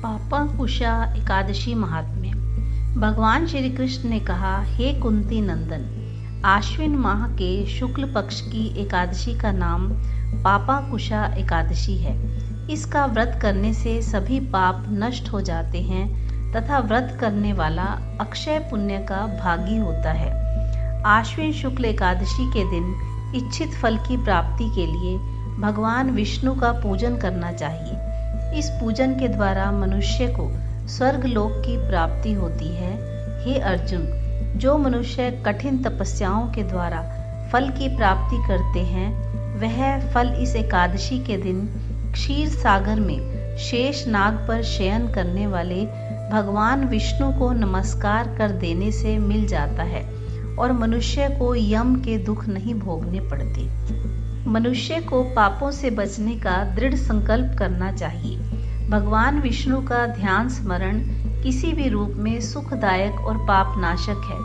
पापांकुशा एकादशी महात्म्य। भगवान श्री कृष्ण ने कहा, हे कुंती नंदन, आश्विन माह के शुक्ल पक्ष की एकादशी का नाम पापांकुशा एकादशी है। इसका व्रत करने से सभी पाप नष्ट हो जाते हैं तथा व्रत करने वाला अक्षय पुण्य का भागी होता है। आश्विन शुक्ल एकादशी के दिन इच्छित फल की प्राप्ति के लिए भगवान विष्णु का पूजन करना चाहिए। इस पूजन के द्वारा मनुष्य को स्वर्ग लोक की प्राप्ति होती है। हे अर्जुन, जो मनुष्य कठिन तपस्याओं के द्वारा फल की प्राप्ति करते हैं, वह फल इस एकादशी के दिन क्षीर सागर में शेष नाग पर शयन करने वाले भगवान विष्णु को नमस्कार कर देने से मिल जाता है और मनुष्य को यम के दुख नहीं भोगने पड़ते। मनुष्य को पापों से बचने का दृढ़ संकल्प करना चाहिए। भगवान विष्णु का ध्यान स्मरण किसी भी रूप में सुखदायक और पाप नाशक है,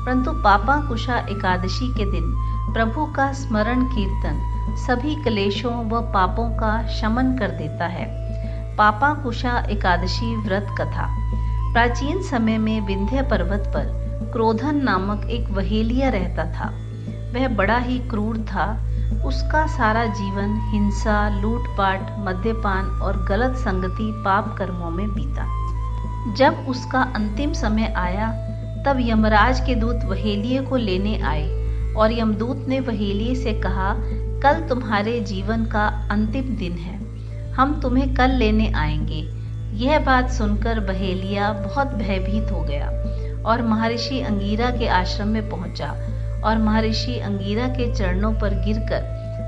परंतु पापांकुशा एकादशी के दिन प्रभु का स्मरण कीर्तन सभी क्लेशों व पापों का शमन कर देता है। पापांकुशा एकादशी व्रत कथा। प्राचीन समय में विंध्य पर्वत पर क्रोधन नामक एक वहेलिया रहता था। वह बड़ा ही क्रूर था। उसका सारा जीवन हिंसा, लूटपाट, मद्यपान और गलत संगति पाप कर्मों में बीता। जब उसका अंतिम समय आया, तब यमराज के दूत वहेलिये को लेने आए और यमदूत ने वहेलिये से कहा, कल तुम्हारे जीवन का अंतिम दिन है, हम तुम्हें कल लेने आएंगे। यह बात सुनकर वहेलिया बहुत भयभीत हो गया और महर्षि अंगीरा के आश्रम में पहुंचा और महर्षि अंगीरा के चरणों पर गिरकर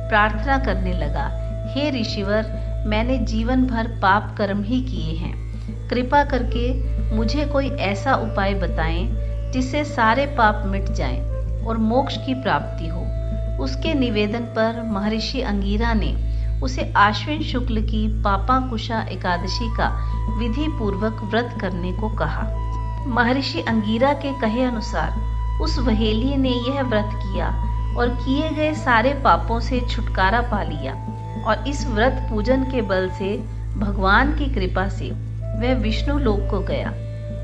प्रार्थना करने लगा, हे ऋषिवर, मैंने जीवन भर पाप कर्म ही किए हैं। कृपा करके मुझे कोई ऐसा उपाय बताएं जिससे सारे पाप मिट जाएं और मोक्ष की प्राप्ति हो। उसके निवेदन पर महर्षि अंगीरा ने उसे आश्विन शुक्ल की पापांकुशा एकादशी का विधि पूर्वक व्रत करने को कहा। महर्षि अंगीरा के कहे अनुसार उस वहेलिये ने यह व्रत किया और किए गए सारे पापों से छुटकारा पा लिया और इस व्रत पूजन के बल से भगवान की कृपा से वह विष्णु लोक को गया।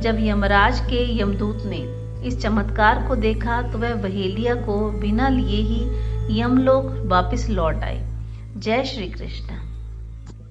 जब यमराज के यमदूत ने इस चमत्कार को देखा तो वह वहेलिया को बिना लिए ही यमलोक वापस लौट आए। जय श्री कृष्ण।